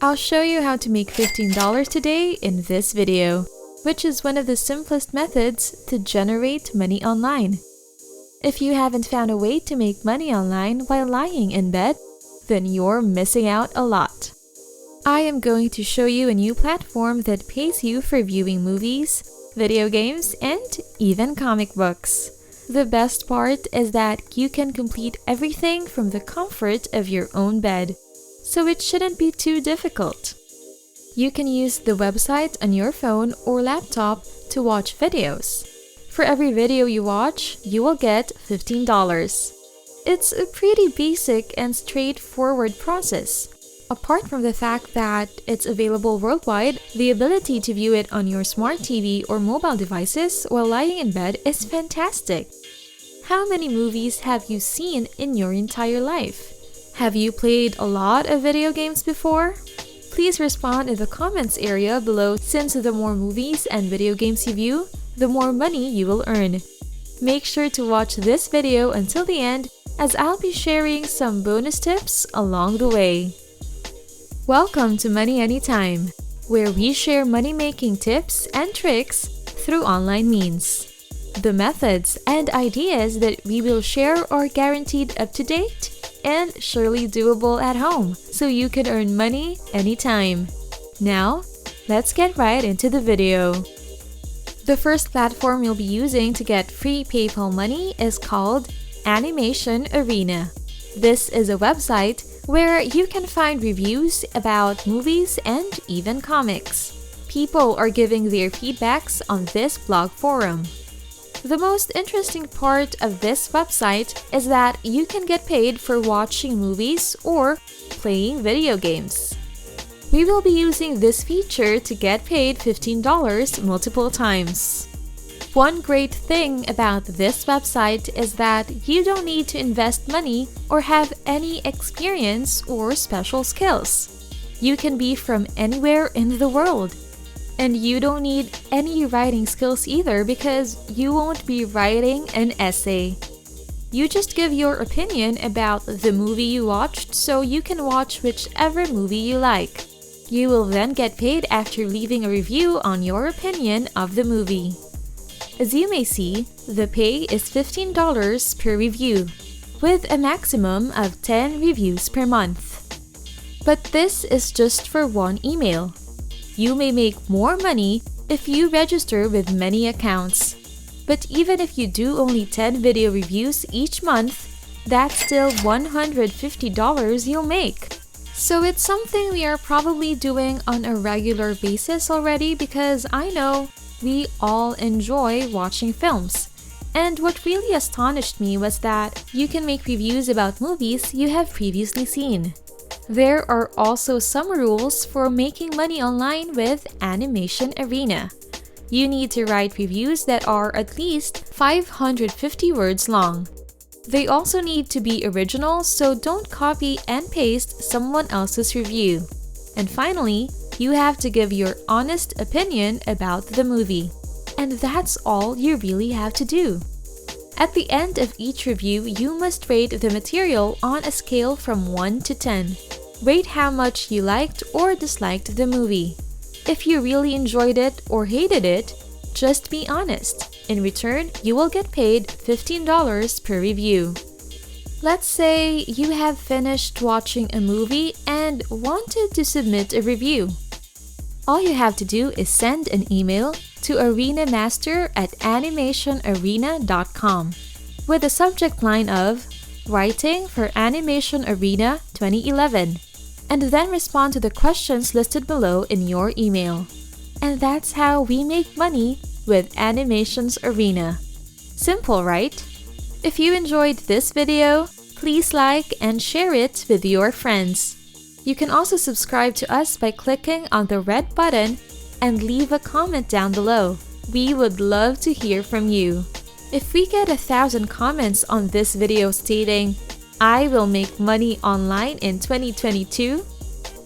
I'll show you how to make $15 today in this video, which is one of the simplest methods to generate money online. If you haven't found a way to make money online while lying in bed, then you're missing out a lot. I am going to show you a new platform that pays you for viewing movies, video games, and even comic books. The best part is that you can complete everything from the comfort of your own bed, so it shouldn't be too difficult. You can use the website on your phone or laptop to watch videos. For every video you watch, you will get $15. It's a pretty basic and straightforward process. Apart from the fact that it's available worldwide, the ability to view it on your smart TV or mobile devices while lying in bed is fantastic. How many movies have you seen in your entire life? Have you played a lot of video games before? Please respond in the comments area below, since the more movies and video games you view, the more money you will earn. Make sure to watch this video until the end, as I'll be sharing some bonus tips along the way. Welcome to Money Anytime, where we share money-making tips and tricks through online means. The methods and ideas that we will share are guaranteed up-to-date and surely doable at home, so you can earn money anytime. Now, let's get right into the video. The first platform you'll be using to get free PayPal money is called Animation Arena. This is a website where you can find reviews about movies and even comics. People are giving their feedbacks on this blog forum. The most interesting part of this website is that you can get paid for watching movies or playing video games. We will be using this feature to get paid $15 multiple times. One great thing about this website is that you don't need to invest money or have any experience or special skills. You can be from anywhere in the world. And you don't need any writing skills either, because you won't be writing an essay. You just give your opinion about the movie you watched, so you can watch whichever movie you like. You will then get paid after leaving a review on your opinion of the movie. As you may see, the pay is $15 per review, with a maximum of 10 reviews per month. But this is just for one email. You may make more money if you register with many accounts. But even if you do only 10 video reviews each month, that's still $150 you'll make. So it's something we are probably doing on a regular basis already, because I know we all enjoy watching films. And what really astonished me was that you can make reviews about movies you have previously seen. There are also some rules for making money online with Animation Arena. You need to write reviews that are at least 550 words long. They also need to be original, so don't copy and paste someone else's review. And finally, you have to give your honest opinion about the movie. And that's all you really have to do. At the end of each review, you must rate the material on a scale from 1 to 10. Rate how much you liked or disliked the movie. If you really enjoyed it or hated it, just be honest. In return, you will get paid $15 per review. Let's say you have finished watching a movie and wanted to submit a review. All you have to do is send an email to arenamaster@animationarena.com with a subject line of Writing for Animation Arena 2011, and then respond to the questions listed below in your email. And that's how we make money with Animations Arena. Simple, right? If you enjoyed this video, please like and share it with your friends. You can also subscribe to us by clicking on the red button and leave a comment down below. We would love to hear from you. If we get 1,000 comments on this video stating, "I will make money online in 2022,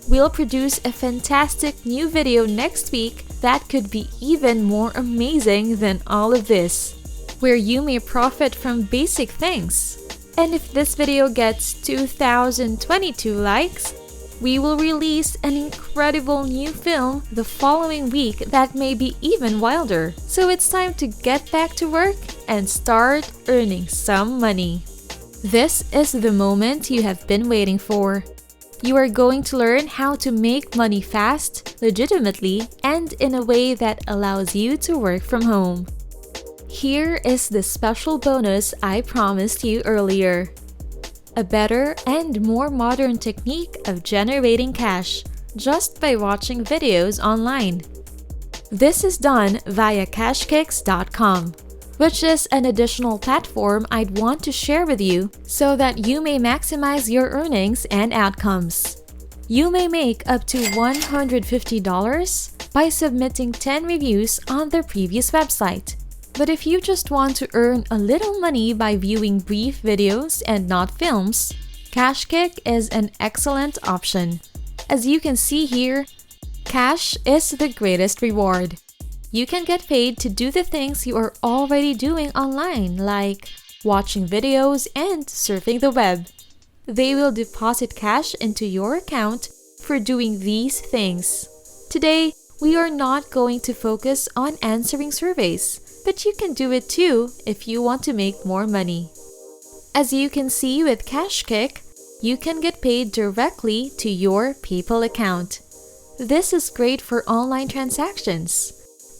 we'll produce a fantastic new video next week that could be even more amazing than all of this, where you may profit from basic things. And if this video gets 2,022 likes, We will release an incredible new film the following week that may be even wilder. So it's time to get back to work and start earning some money. This is the moment you have been waiting for. You are going to learn how to make money fast, legitimately, and in a way that allows you to work from home. Here is the special bonus I promised you earlier. A better and more modern technique of generating cash just by watching videos online. This is done via CashKicks.com, which is an additional platform I'd want to share with you so that you may maximize your earnings and outcomes. You may make up to $150 by submitting 10 reviews on their previous website. But if you just want to earn a little money by viewing brief videos and not films, CashKick is an excellent option. As you can see here, cash is the greatest reward. You can get paid to do the things you are already doing online, like watching videos and surfing the web. They will deposit cash into your account for doing these things. Today, we are not going to focus on answering surveys, but you can do it too if you want to make more money. As you can see with CashKick, you can get paid directly to your PayPal account. This is great for online transactions.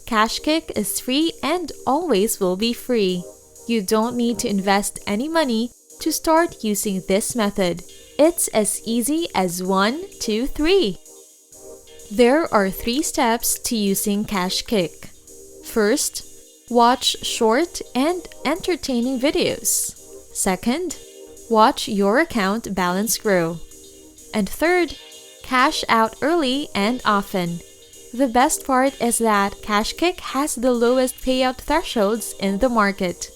CashKick is free and always will be free. You don't need to invest any money to start using this method. It's as easy as 1, 2, 3. There are 3 steps to using CashKick. First, watch short and entertaining videos. Second, watch your account balance grow. And third, cash out early and often. The best part is that CashKick has the lowest payout thresholds in the market.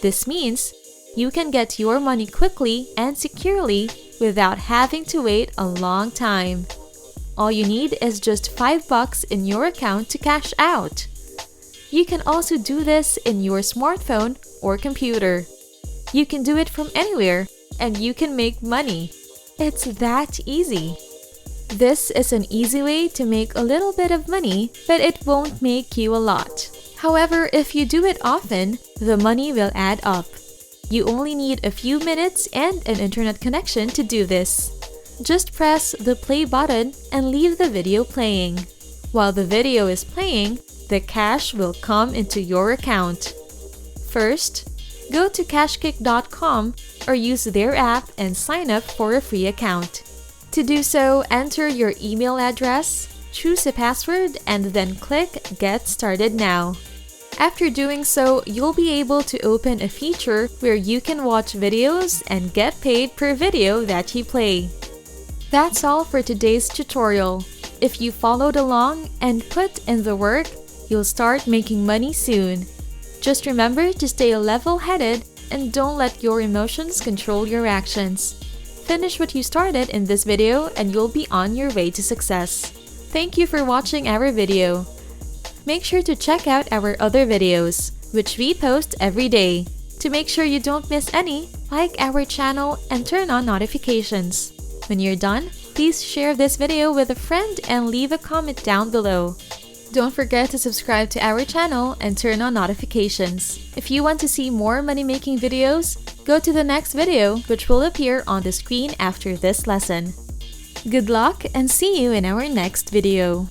This means you can get your money quickly and securely without having to wait a long time. All you need is just $5 in your account to cash out. You can also do this in your smartphone or computer. You can do it from anywhere and you can make money. It's that easy. This is an easy way to make a little bit of money, but it won't make you a lot. However, if you do it often, the money will add up. You only need a few minutes and an internet connection to do this. Just press the play button and leave the video playing. While the video is playing, the cash will come into your account. First, go to CashKick.com or use their app and sign up for a free account. To do so, enter your email address, choose a password, and then click Get Started Now. After doing so, you'll be able to open a feature where you can watch videos and get paid per video that you play. That's all for today's tutorial. If you followed along and put in the work, you'll start making money soon. Just remember to stay level-headed and don't let your emotions control your actions. Finish what you started in this video and you'll be on your way to success. Thank you for watching our video. Make sure to check out our other videos, which we post every day. To make sure you don't miss any, like our channel and turn on notifications. When you're done, please share this video with a friend and leave a comment down below. Don't forget to subscribe to our channel and turn on notifications. If you want to see more money-making videos, go to the next video, which will appear on the screen after this lesson. Good luck and see you in our next video.